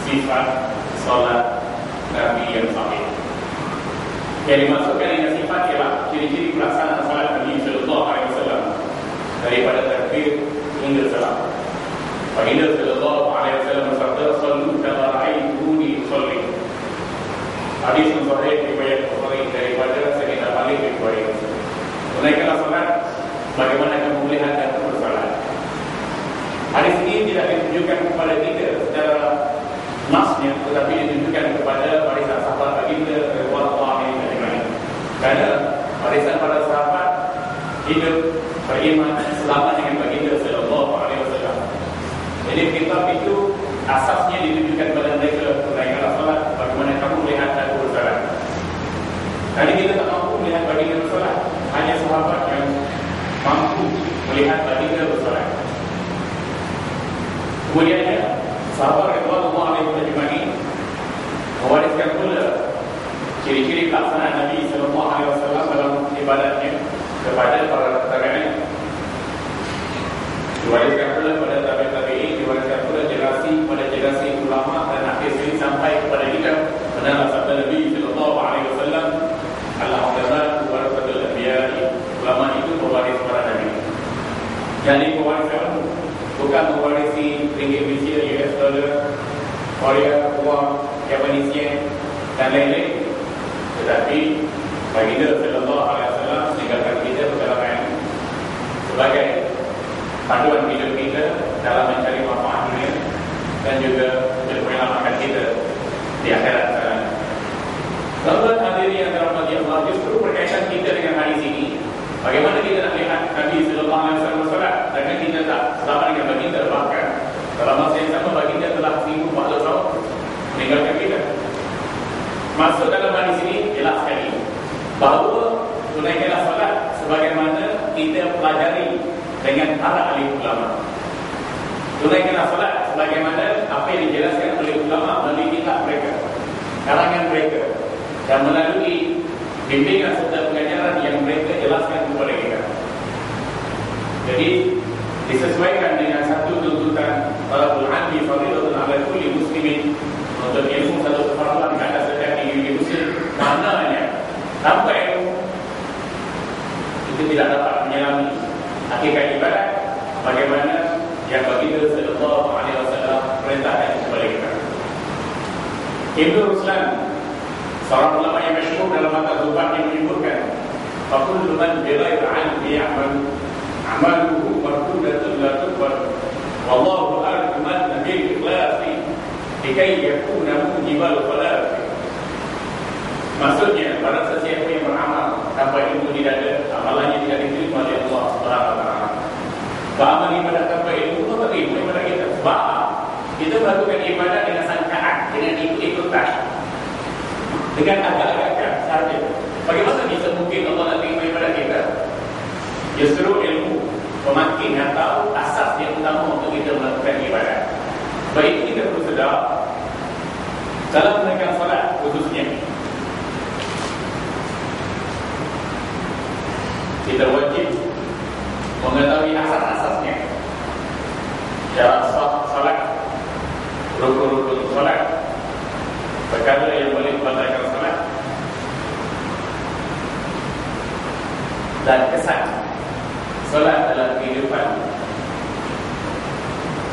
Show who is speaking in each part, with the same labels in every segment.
Speaker 1: sifat solat Nabi yang sahih. Yang dimasukkan dengan sifat ialah ciri-ciri pelaksanaan solat Nabi sallallahu alaihi wasallam daripada takbir hingga salam. Baginda sallallahu alaihi wasallam bersabda, "Sallu kama ra'aytumuni usalli." Hadis yang sahih riwayat Bukhari daripada Sayyidina Ali bin Khuwailid. Tunaikanlah solat bagaimana kamu melihat dan bersolat. Hadis ini tidak ditunjukkan kepada kita secara nasnya, tetapi ditunjukkan kepada barisan sahabat baginda radhiyallahu anhum. Kerana barisan para sahabat hidup beriman selama dengan baginda sallallahu alaihi wasallam. Jadi kitab itu asasnya ditunjukkan kepada mereka tunaikanlah solat bagaimana kamu melihat dan bersolat. Kali kita tak mampu melihat baginda bersolat, hanya sahabat yang mampu melihat baginda bersolat. Kemudiannya sahabat radhiyallahu anhum mewariskan pula ciri-ciri pelaksanaan Nabi sallallahu alaihi wasallam dalam ibadatnya kepada para tabi'in. Diwariskan pula kepada tabi'in, diwariskan pula generasi ulama dan akhir sekali sampai kepada kita. Benar sabda Nabi sallallahu alaihi wasallam, "Al-ulama warasatul anbiya." Ulama itu pewaris para nabi. Jadi pewaris ilmu, bukan mewarisi ringgit Malaysia, US dollar, Korea, wang, Japanese yen dan lain-lain. Tetapi baginda sallallahu alaihi wasallam meninggalkan kita perkara ilmu sebagai panduan hidup kita dalam mencari manfaat dunia dan juga untuk menyelamatkan kita di akhirat sana. Tuan-tuan hadirin yang dirahmati Allah, justru berkaitan kita dengan hadis ini, bagaimana kita nak lihat Nabi sallallahu alaihi wasallam bersolat dan kita tak sama dengan baginda, bahkan dalam masa yang sama baginda telah 1400 tahun meninggalkan kita. Maksud dalam hadis ini jelas sekali bahawa tunaikanlah solat sebagaimana kita pelajari dengan para ahli ulama. Tunaikanlah solat sebagaimana apa yang dijelaskan oleh ulama melalui kitab mereka, karangan mereka, dan melalui bimbingan serta pengajaran yang mereka jelaskan kepada kita. Jadi disesuaikan dengan satu tuntutan talabul ilmi fardhatun 'ala kulli muslimin. Untuk ilmu satu kefarduan di atas setiap individu muslim. Maknanya tanpa ilmu itu tidak dapat menyelami hakikat ibadat bagaimana yang baginda sallallahu alaihi wasallam perintahkan kepada kita. Ibnu Ruslan, seorang ulama yang masyhur dalam mata zubat, yang menyebutkan, "Faqullu man bighairi 'ilmin ya'mal 'amaluhu mardudatun la tuqbal. Wallahu a'lamu man bil ikhlasi likai yakuna mujibal khalaq." Maksudnya, barang sesiapa yang beramal tanpa ilmu tidak ada, amalannya tidak diterima oleh Allah Subhanahu wa taala. Beramal ibadat tanpa ilmu itu tak terima ibadat kita. Sebab kita melakukan ibadat dengan sangkaan, dengan ikut-ikutan, dengan agak-agak saja. Bagaimana bisa mungkin Allah nak terima ibadat kita? Justru ilmu pemakin atau asas yang utama untuk kita melakukan ibadat. Baik kita perlu sedar dalam menunaikan salat khususnya kita wajib mengetahui asas-asasnya, syarat sah salat, rukun-rukun salat, perkara yang boleh membatalkan salat, dan kesan salat dalam kehidupan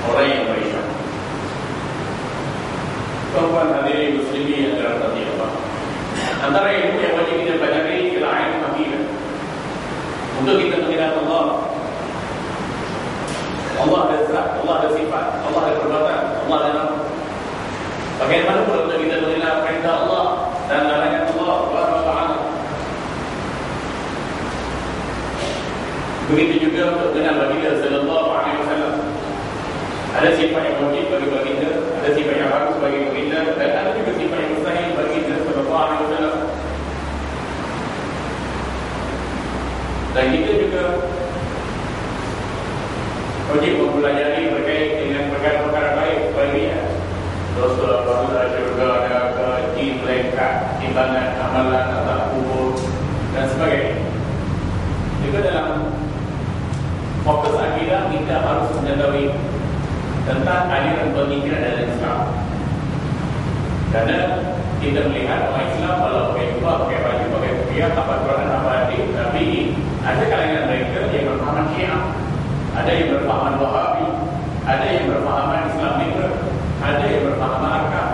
Speaker 1: orang yang beriman. Tuan-tuan hadirin muslimin yang dirahmati Allah, antara ilmu yang wajib kita pelajari ialah ilmu akidah. Untuk kita mengenal Allah. Allah ada zat, Allah ada sifat, Allah ada perbuatan, Allah ada nama. Bagaimana pula untuk kita mengenal perintah Allah dan larangan Allah Subhanahu wa taala. Begitu juga untuk mengenal baginda sallallahu alaihi wasallam. Ada sifat yang wajib bagi baginda, ada sifat yang harus bagi baginda, dan ada juga sifat yang mustahil bagi baginda sallallahu alaihi wasallam. Dan kita juga wajib mempelajari berkait dengan perkara-perkara baik bahagia, dosa, pahala, syurga, neraka, jin, malaikat, timbangan, amalan, azab kubur dan sebagainya. Juga dalam fokus akidah kita harus mengetahui tentang aliran pemikiran dalam Islam. Karena kita melihat orang Islam kalau pakai jubah, pakai baju, pakai kopiah, hafal Quran, hafal hadis, tapi ada kalangan mereka yang berfahaman Syiah, ada yang berfahaman Wahabi, ada yang berfahaman Islam Liberal, ada yang berfahaman Arkam,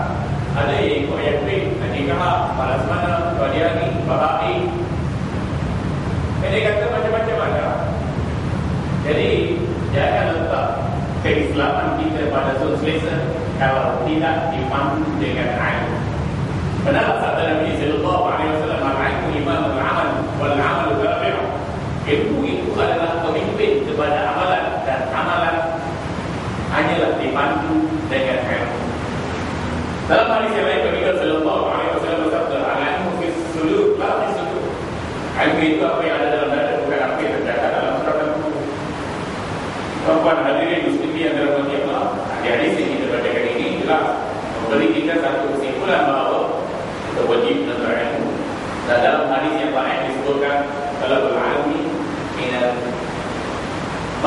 Speaker 1: ada yang ikut Yakfik, Adikah, Balasmana, Qadiani, Bahai. Ini kata macam-macam ada. Jadi jangan letak keislaman kita pada selesa kalau tidak dipandu dengan ilmu. Benar sabda Nabi sallallahu alaihi wasallam, al-ilmu imamul amal wal amalu tabi'u. Ilmu itu adalah pemimpin kepada amalan, dan amalan hanyalah dipandu dengan ilmu. Dalam hadis yang lain Nabi sallallahu alaihi wasallam bersabda, al-ilmu fi suluk la fi sudur. Ilmu itu apa yang ada dalam dada, bukan apa yang tercatat dalam surat Al-Qur'an. Tuan-tuan hadirin muslimin yang dirahmati Allah, hadis yang kita bacakan ini jelas memberi kita satu kesimpulan bahawa kita wajib menuntut ilmu. Dan dalam hadis yang lain disebutkan talabul ilmi minal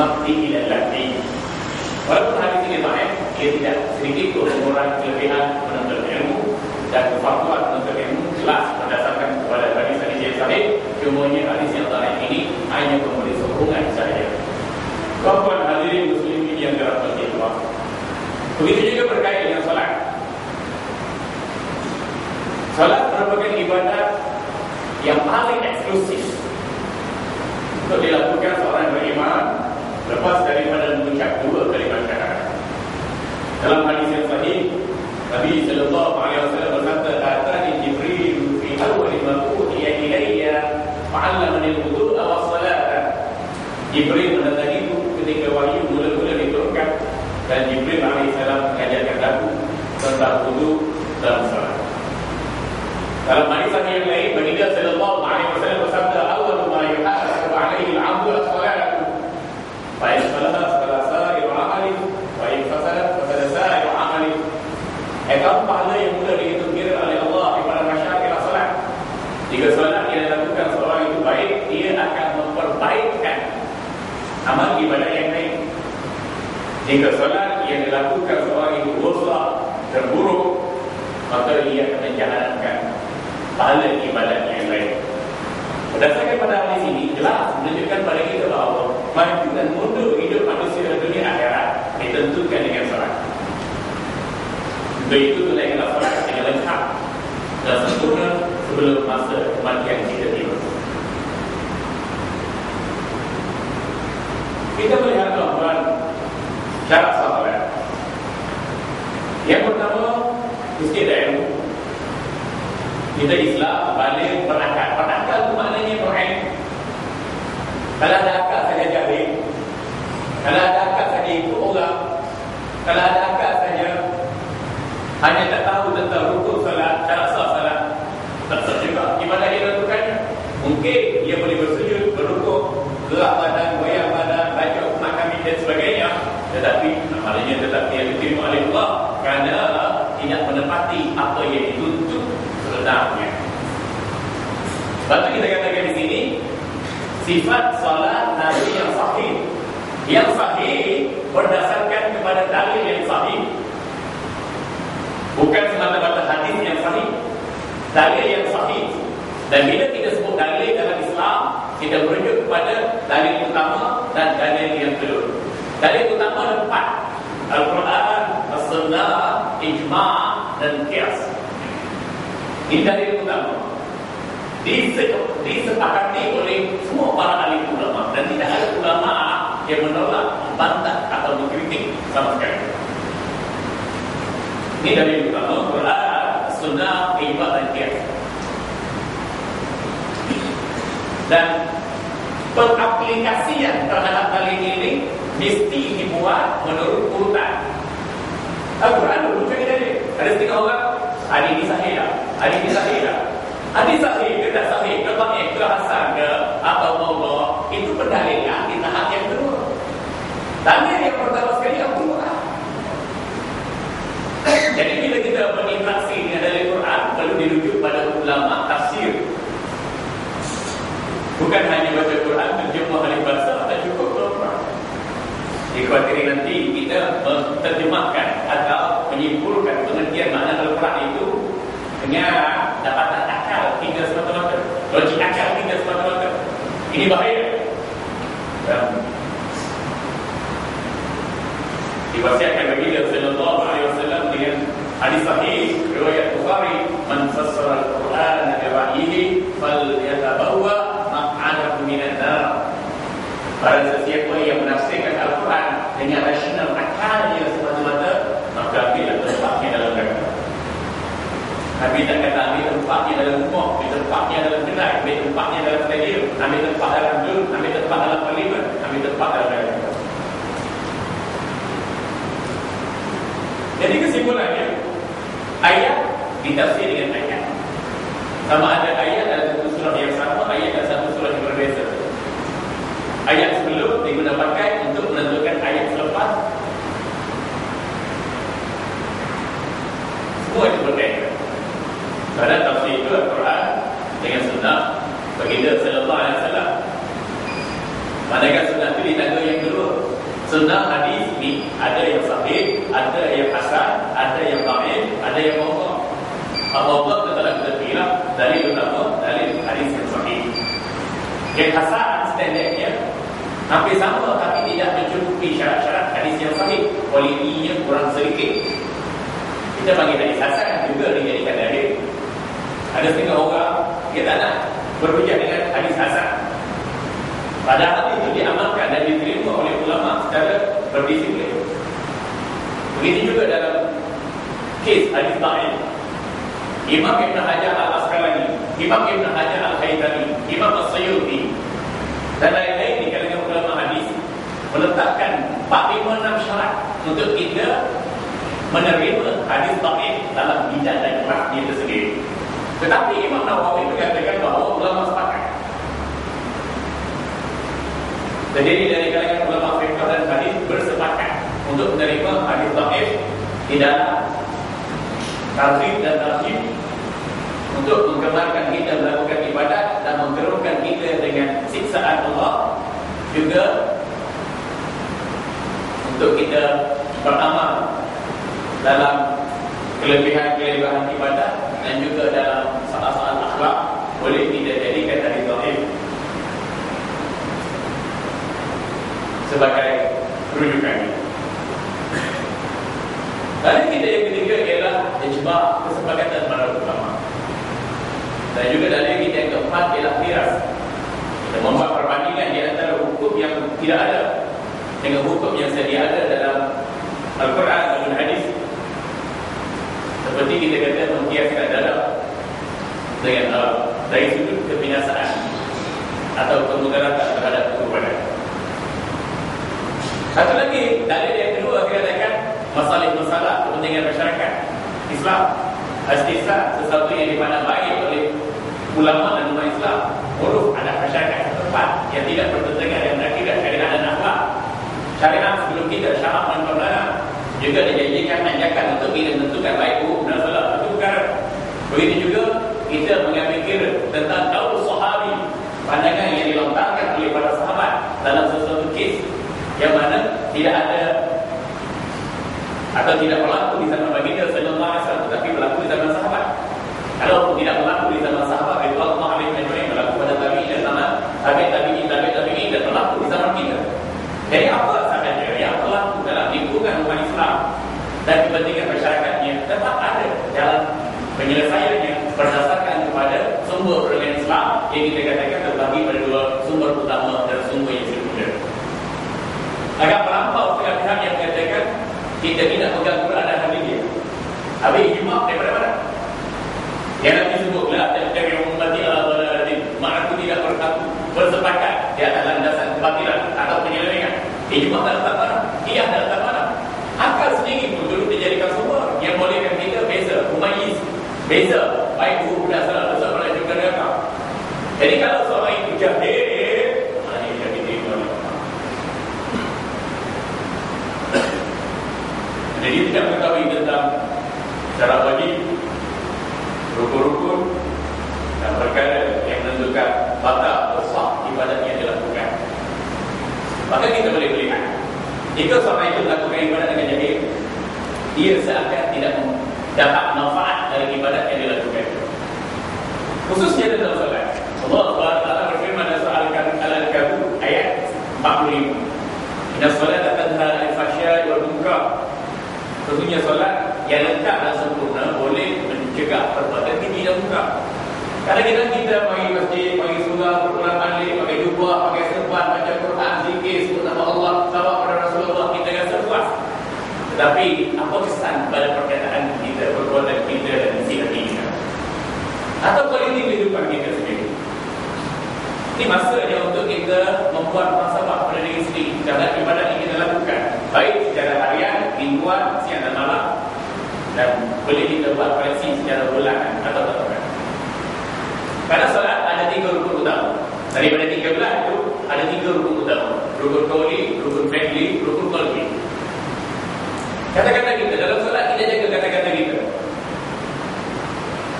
Speaker 1: maqti ila al-lahdi. Walaupun hadis ini lain, ia tidak sedikit pun mengurangi kelebihan menuntut ilmu dan kefarduan menuntut ilmu jelas berdasarkan kepada hadis-hadis yang sahih. Cumanya hadis yang lain ini hanya memberi sokongan sahaja. Tuan-tuan hadirin muslimin yang dirahmati Allah, begitu juga berkait dengan salat. Salat merupakan ibadat yang paling eksklusif untuk dilakukan seorang beriman lepas daripada mengucap dua kalimat syahadat. Dalam hadis yang sahih, Nabi sallallahu alaihi wasallam berkata, "Atani Jibril fi awwal ma uhiya ilayya fa'allamani al-wudu'a was-salata." Jibril mendatangiku ketika wahyu mula-mula diturunkan, dan Jibril alaihissalam mengajarkan aku tentang wudu dan salat. Dalam hadis yang lain, Baginda sallallahu alaihi wasallam bersabda, "Awwal ma yuhasabu alaihi al-'abdu as-salatu. Fa in salaha fala sa'iru 'amali, wa in fasadat fasada sa'iru 'amali." Ekam pahala yang mula dihitung kira oleh Allah di pada masyarakat ialah salat. Jika salat yang dilakukan seorang itu baik, dia akan memperbaikkan amal ibadah yang lain. Jika salat yang dilakukan seorang itu rosak dan buruk, maka ia akan menjalankan pahala ibadah yang lain. Berdasarkan pada hadis ini jelas menunjukkan pada kita bahawa maju dan mundur hidup manusia di dunia akhirat ditentukan dengan salat. Begitu tunaikanlah salat dengan lengkap dan sempurna sebelum masa kematian kita tiba. Kita melihat tuan-tuan syarat salat. Yang pertama, mesti ada ilmu. Kita Islam balik berakal. Berakal itu maknanya berilmu. Kalau ada akal saja jahil, kalau ada akal saja ikut orang, kalau ada akal saja hanya tak tahu tentang rukun salat, syarat salat, tak sah juga ibadah dia lakukannya. Mungkin dia boleh bersujud, berrukuk, gerak badan, goyang badan, baca makan dan sebagainya, tetapi amalnya tetap dia diterima oleh Allah kerana tidak menepati apa yang dituntut sebenarnya. Sebab itu kita katakan di sini sifat salat Nabi yang sahih. Yang sahih berdasarkan kepada dalil yang sahih, bukan semata-mata hadis yang sahih, dalil yang sahih. Dan bila kita sebut dalil dalam Islam, kita merujuk kepada dalil utama dan dalil yang kedua. Dalil utama ada 4: Al-Quran, As-Sunnah, Ijma' dan Qiyas. Ini dalil utama, disepakati oleh semua para ahli ulama, dan tidak ada ulama yang menolak, membantah atau mengkritik sama sekali. Ini dalil utama: Quran, Sunnah, Ijma' dan Qiyas. Dan pengaplikasian terhadap dalil ini mesti dibuat menurut urutan. Al-Quran dulu cari dalil. Ada setengah orang, hadis ini sahih dah, hadis ini sahih dah. Hadis sahih ke tak sahih, ke dhaif, ke hasan ke atau maudhu', itu pendalilan di tahap yang kedua. Dalil yang pertama sekali Al-Quran. Jadi bila kita berinteraksi dengan dalil Quran, perlu dirujuk pada ulama tafsir. Bukan hanya baca Quran, terjemah oleh bahasa tak cukup Quran. Dikhawatir nanti kita terjemahkan atau menyimpulkan pengertian makna Al-Quran itu Dengar, dapatan akal kita semata-mata, logik akal kita semata-mata. Ini bahaya. Diwasiatkan baginda sallallahu alaihi wasallam dengan hadis sahih riwayat Bukhari, "Man fassara al-Qur'ana bi ra'yihi falyatabawwa maq'adahu minan nar." Barang sesiapa yang menafsirkan Al-Quran dengan rasional akalnya semata-mata, maka ambillah tempatnya dalam neraka. Nabi tak kata ambil tempatnya dalam rumah, ambil tempatnya dalam kedai, ambil tempatnya dalam stadium, ambil tempat dalam dul, ambil tempat dalam parlimen, ambil tempat dalam neraka. Jadi kesimpulannya, ayat ditafsir dengan ayat. Sama ada ayat dalam satu surah yang sama, ayat dalam satu surah yang berbeza. Ayat sebelum digunakan untuk menentukan ayat selepas. Semua itu berbeza. Pada tafsir itu Al-Quran dengan sunnah baginda sallallahu alaihi wasallam. Manakah sunnah itu ditangga yang kedua. Sunnah hadis ini ada yang sahih, ada yang hasan, ada yang dhaif, ada yang mawdu'. Allah telah kita bilang dalil utama, dalil hadis yang sahih. Yang hasan standardnya hampir sama tapi tidak mencukupi syarat-syarat hadis yang sahih. Kualitinya kurang sedikit. Kita bagi hadis hasan juga dijadikan dalil. Ada setengah orang dia tak nak berhujjah dengan hadis hasan. Padahal itu diamalkan dan diterima oleh ulama secara berdisiplin. Begitu juga dalam kes hadis dhaif. Imam Ibn Hajar Al-Asqalani, Imam Ibn Hajar Al-Haythami, Imam As-Suyuti dan lain-lain di kalangan ulama hadis meletakkan 4-5-6 syarat untuk kita menerima hadis dhaif dalam bidang dan kelasnya tersendiri. Tetapi Imam Nawawi mengatakan bahawa ulama sepakat. Jadi dari kalangan ulama fiqh dan hadis bersepakat untuk menerima hadis dhaif di dalam targhib dan tarhib untuk menggemarkan kita melakukan ibadat dan menggerunkan kita dengan siksaan Allah, juga untuk kita beramal dalam kelebihan-kelebihan ibadat dan juga dalam soal-soal akhlak boleh kita jadikan hadis dhaif sebagai rujukan. Lalu kita yang ketiga ialah ijma' kesepakatan para ulama. Dan juga dalil kita yang keempat ialah qiyas. Kita membuat perbandingan di antara hukum yang tidak ada dengan hukum yang sedia ada dalam Al-Quran dan hadis. Seperti kita kata mengkiaskan dalam dengan dari sudut kebinasaan atau kemudaratan terhadap perbuatan. Satu lagi dalil yang kedua kita katakan masalah-masalah kepentingan masyarakat Islam. Istisna sesuatu yang dipandang baik oleh ulama dan umat Islam. Uruf anak masyarakat setempat yang tidak bertentangan dengan akidah, syariat dan akhlak. Syariat sebelum kita syarat dan perlahan juga dijanjikan anjakan untuk kita menentukan baik hukum dan salah satu perkara. Begitu juga kita mengambil kira tentang qaul sahabi, pandangan yang dilontarkan oleh para sahabat dalam sesuatu kes yang mana tidak ada atau tidak berlaku di zaman baginda sallallahu alaihi wasallam, tetapi berlaku di zaman sahabat. Kalau tidak berlaku di zaman sahabat, radhiyallahu anhum ajma'in, berlaku pada tabi'in dan zaman tabi'in dan berlaku di zaman kita. Jadi apa sahaja yang berlaku dalam lingkungan umat Islam dan kepentingan masyarakatnya tetap ada dalam penyelesaiannya berdasarkan kepada sumber peradaban Islam yang kita katakan terbagi pada dua sumber utama dan sumber yang sekunder. Agak melampau pihak-pihak yang mengatakan kita tidak pegang Quran dan hadis dia. Habis ijma' daripada mana? Yang Nabi sebut la tattabi'u ummati ala dhalalatin, ma'aku tidak bersepakat di atas landasan kebatilan atau penyelewengan. Ijma' dalam tak mana? Qiyas dalam tak mana? Akal sendiri pun dulu dijadikan sumber yang bolehkan kita beza, mumayyiz, beza baik buruk dan salah, dosa dan juga neraka. Jadi kalau seorang itu jahil, jadi tidak mengetahui tentang cara wajib, rukun-rukun dan perkara yang menentukan batal atau sah ibadat yang dilakukan. Maka kita boleh melihat jika seorang itu melakukan ibadat dengan jahil, dia seakan tidak mendapat manfaat dari ibadat yang dilakukan. Khususnya dalam salat. Allah SWT berfirman dalam surah Al-Ankabut ayat 45. Inna salata tanha 'anil fahsya'i wal munkar. Sesungguhnya solat yang lengkap dan sempurna boleh mencegah perbuatan keji dan munkar. Kadang-kadang kita pergi masjid, pergi surau, berulang alik, pakai jubah, pakai serban, baca Quran, zikir, sebut nama Allah, salawat pada Rasulullah, kita rasa puas. Tetapi apa kesan pada perkataan kita, perbuatan kita dan isi hati kita? Atau kualiti kehidupan kita sendiri? Ini masanya untuk kita membuat muhasabah pada diri sendiri dalam ibadat yang kita lakukan, baik secara harian, mingguan, siang dan malam, dan boleh kita buat koreksi secara bulanan atau tahunan. Pada solat ada 3 rukun utama. Daripada 13 itu ada 3 rukun utama: rukun qauli, rukun fi'li, rukun qalbi. Kata-kata kita dalam solat, kita jaga kata-kata kita.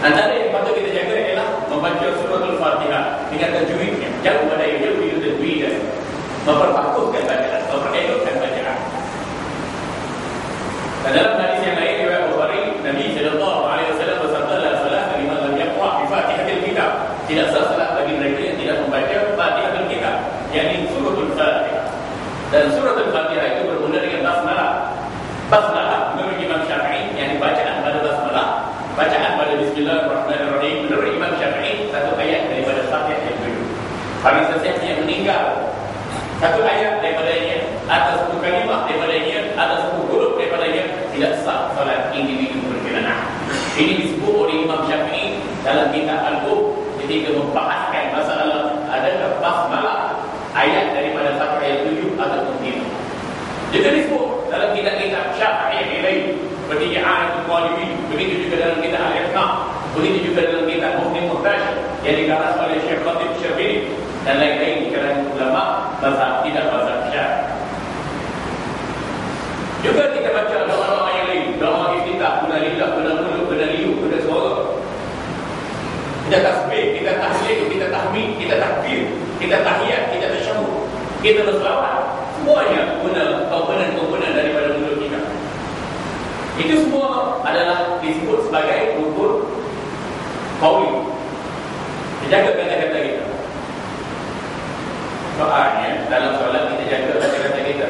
Speaker 1: Antara yang patut kita jaga ialah membaca surah Al-Fatihah dengan tajwidnya, jauh pada yang jauh itu tajwid dan memperbakuskan bacaan, memperelokkan bacaan. Dan dalam hadis yang lain riwayat Bukhari, Nabi sallallahu alaihi wasallam bersabda, "La salata liman lam yaqra' bi Fatihatil Kitab." Tidak sah salat bagi mereka yang tidak membaca Fatihatul Kitab, yakni suratul Fatihah. Dan suratul Fatihah itu bermula dengan basmalah. Basmalah menurut Imam Syafi'i, yakni bacaan pada basmalah, bacaan pada Bismillahirrahmanirrahim. Menurut Imam Syafi'i, satu ayat daripada Fatihah yang kedua. Bagi sesiapa yang meninggal, satu ayat daripadanya atau satu kalimah daripadanya atau satu huruf daripadanya, tidak sah salat individu berkenaan. Ini disebut oleh Imam Syafi'i dalam kitab Al-Qub ketika membahaskan masalah adakah basmalah ayat daripada Fatihah yang 7 ataupun tidak. Juga disebut dalam kitab-kitab Syafi'i lain seperti I'anatul Talibin, begitu juga dalam kitab Al-Iqna', begitu juga dalam kitab Mughni Muhtaj yang dikarang oleh Syekh Khatib Syarbini dan lain-lain di kalangan ulama mazhab tidak mazhab Syafi'i. Juga kita baca doa-doa yang lain, doa iftitah, guna lillah, guna muluk, guna liu, guna suara. Kita tasbih, kita tahlil, kita tahmid, kita takbir, kita tahiyat, kita tasyahud, kita berselawat. Semuanya guna komponen-komponen daripada mulut kita. Itu semua adalah disebut sebagai rukun qauli. Jaga kata-kata kita. Soalnya dalam solat kita jaga kata-kata kita.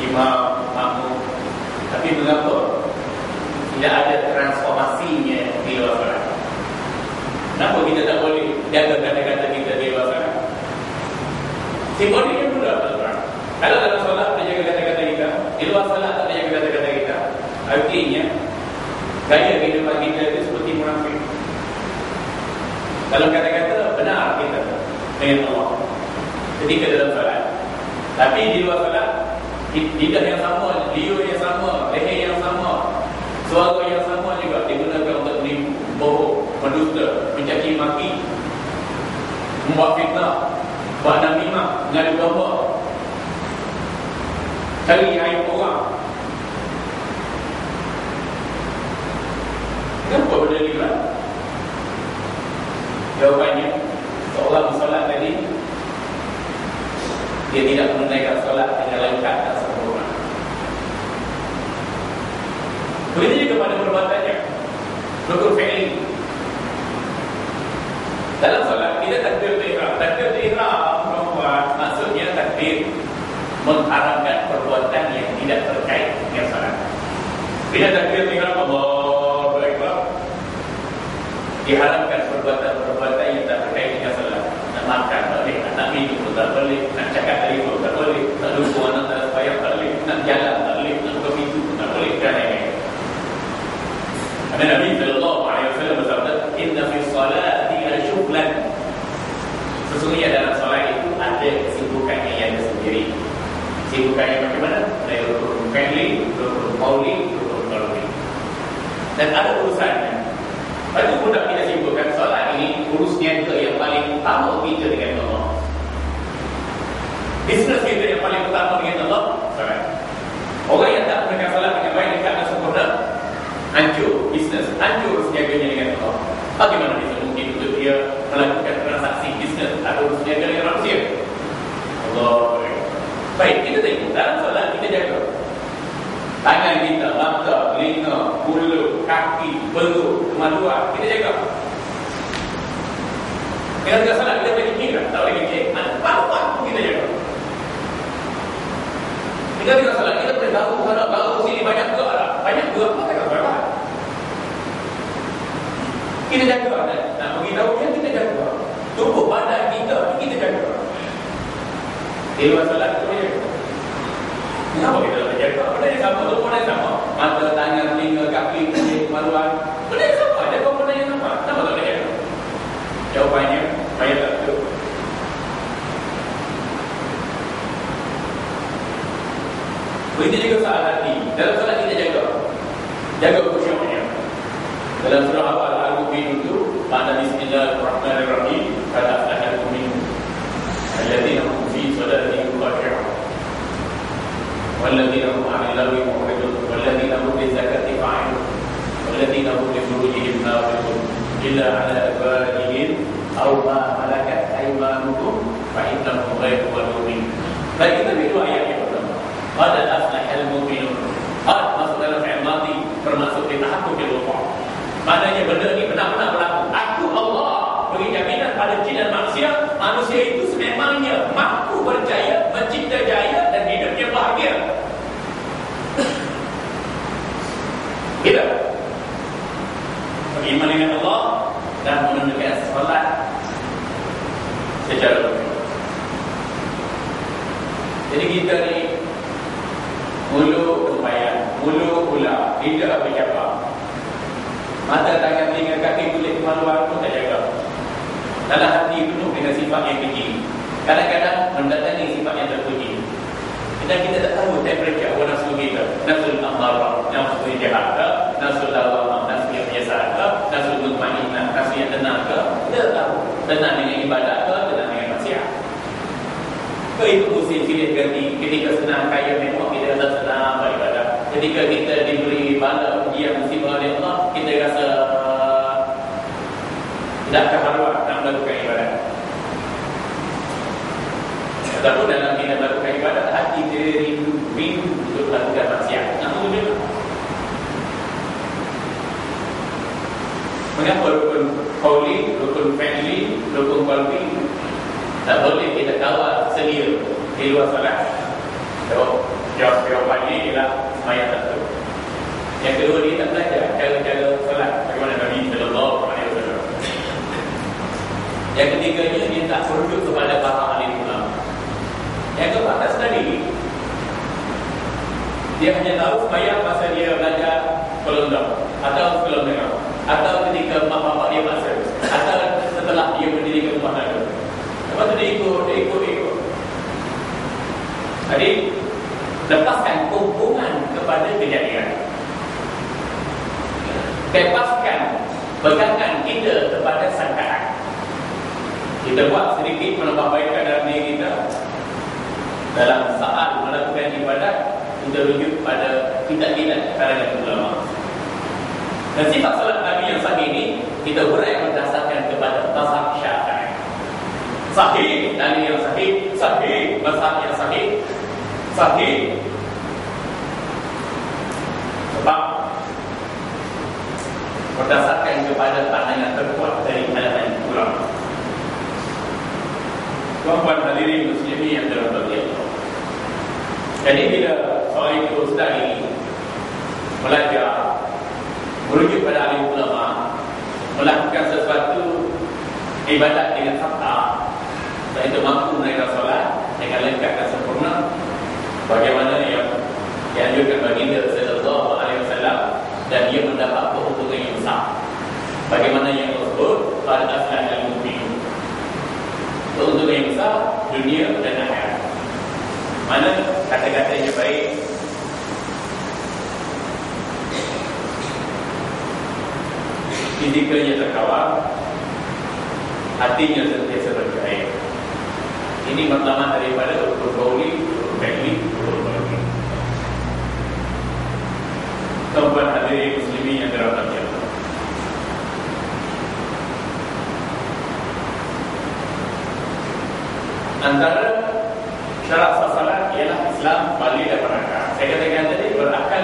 Speaker 1: Imam, makmum. Tapi mengapa tidak ada transformasinya di luar solat? Kenapa kita tak boleh jaga kata-kata kita di luar solat? Simboliknya mudah, tuan-tuan. Kalau dalam solat kita jaga kata-kata kita, di luar solat tak jaga kata-kata kita, artinya gaya kehidupan kita itu seperti munafik. Dalam kata-kata benar kita dengan Allah ketika dalam solat, tapi di luar solat lidah yang sama, liur yang sama, leher yang sama, suara yang sama juga digunakan untuk menipu, bohong, mendusta, mencaci maki, membuat fitnah, buat namimah, mengadu domba, cari aib orang. Kenapa benda ni kan? Jawapannya, seorang solat tadi dia tidak menunaikan solat dengan lengkap dan sempurna. Begitu juga pada perbuatannya. Rukun fi'li. Dalam solat kita takbir ihram. Takbir ihram maksudnya takbir mengharamkan perbuatan yang tidak terkait dengan solat. Bila takbir ihram Allahu Akbar, diharamkan perbuatan-perbuatan yang tak terkait dengan solat. Nak makan tak boleh, nak minum tak boleh, nak cakap telefon tak boleh, nak lupa anak tak sembahyang tak boleh, nak jalan tak boleh, nak buka pintu tak boleh, dan lain-lain. Karena Nabi sallallahu alaihi wasallam bersabda, "Inna fi salati la syughlan." Sesungguhnya dalam solat itu ada kesibukannya yang tersendiri. Kesibukannya bagaimana? Dari rukun fi'li, rukun qauli, rukun qalbi. Dan ada urusannya. Itu mudah kita simpulkan solat ini urus niaga yang paling utama kita dengan Allah. Bisnes kita yang paling utama dengan Allah, solat. Orang yang tak menunaikan solat dengan baik dekat dan sempurna, hancur bisnes, hancur urus niaganya dengan Allah. Bagaimana bisa mungkin untuk dia melakukan transaksi bisnes atau urus niaga dengan manusia? Allah. Baik, kita tengok dalam solat kita jaga tangan kita, mata, telinga, mulut, kaki, perut, kemaluan, kita jaga. Dengan kita salat kita boleh kikir kan? Tak boleh kikir. Baru waktu kita jaga. Kita salat kita boleh tahu baru sini banyak ke arah. Banyak ke apa kita salat. Kita jaga kan? Nak beritahu dia kita jaga. Tubuh badan kita jaga. Di luar salat kita boleh jaga. Kenapa kita tak jaga? Benda yang sama, tubuh yang sama. Mata, tangan, telinga, kaki, kulit, kemaluan. Benda yang sama. Ada komponen yang sama. Kenapa tak boleh jaga? Jawapannya, saya tak tahu. Begitu juga soal hati. Dalam salat kita jaga khusyuknya. Dalam surah awal Al-Mu'minun itu, pada Bismillahirrahmanirrahim, kata aflahal mu'minun alladzina hum fi salatihim khashi'un walladzina hum 'anil lagwi mu'ridun walladzina hum lizakati fa'ilun walladzina hum li furujihim hafizun illa 'ala azwajihim aw ma malakat aymanuhum fa innahum ghayru malumin. Baik, kita lihat ayat yang pertama. Qad aflahal mu'minun. Qad masuk dalam fi'il madhi, termasuk di tahakkum bil wuqu'. Maknanya benda ni benar-benar berlaku. Aku Allah beri jaminan pada jin dan manusia itu sememangnya mampu berjaya, mencipta jaya dan hidupnya bahagia. Kita beriman dengan Allah dan menunaikan salat secara betul. Jadi kita ni mulu sembahyang, mulu pula tidak berjabah. Mata, tangan, telinga, kaki, kulit, kemaluan pun tak jaga. Dalam hati penuh dengan sifat yang keji. Kadang-kadang mendatangi sifat yang terpuji. Dan kita tak tahu temperature awal nafsu kita. Nafsu al-ammarah, nafsu yang jahat ke, nafsu al-lawamah, nafsu yang biasa ke, nafsu al-mutmainah, nafsu yang tenang ke. Kita tak tahu. Tenang dengan ibadat ke, tenang dengan maksiat. Ke itu musim silih ganti. Ketika senang kaya memang kita rasa senang beribadat. Ketika kita diberi bala ujian musibah oleh Allah, kita rasa tidak keharuan nak melakukan ibadat. Tetapi dalam kita melakukan ibadat, hati kita rindu untuk melakukan maksiat. Nak juga. Mengapa rukun qawli, rukun fi'li, rukun qalbi tak boleh kita kawal sedia di luar salat? Jawapannya ialah sembahyang tak tahu. Yang kedua, dia tak belajar cara-cara salat bagaimana Nabi sallallahu alaihi wasallam. Yang ketiganya, dia tak merujuk kepada para ahli ulama. Yang keempat, tak sedari. Dia hanya tahu sembahyang masa dia belajar pelondong atau sebelum dengar, atau ketika mak bapak dia masa, atau setelah dia mendirikan rumah tangga. Lepas tu dia ikut. Jadi lepaskan hubungan kepada kejadian. Bebaskan pegangan kita kepada sangkaan. Kita buat sedikit menambahbaikan dalam diri kita. Dalam saat melakukan ibadat, kita rujuk pada kitab-kitab kalangan ulama. Dan sifat salat Nabi yang sahih ini kita berai berdasarkan kepada mazhab Syafi'i. Sahih dalil yang sahih mazhab yang sahih. Sebab berdasarkan kepada pandangan terkuat dari kalangan ulama. Tuan-tuan hadirin muslimin yang dirahmati Allah. Jadi bila seorang itu sedang ini belajar merujuk pada ahli ulama, melakukan sesuatu ibadat dengan fakta, dan itu mampu menunaikan solat dengan lengkap dan sempurna, bagaimana yang dianjurkan baginda sallallahu alaihi wasallam, dan dia mendapat keuntungan yang besar. Bagaimana yang tersebut pada aflahal mu'minun. Keuntungan yang besar dunia dan akhirat. Mana kata-katanya baik, fizikalnya terkawal, hatinya sentiasa berjaya. Ini matlamat daripada rukun qawli, rukun fi'li, rukun qalbi. Tuan-tuan hadirin muslimin yang dirahmati Allah. Antara syarat salat ialah Islam balik dan berakal. Saya katakan tadi, berakal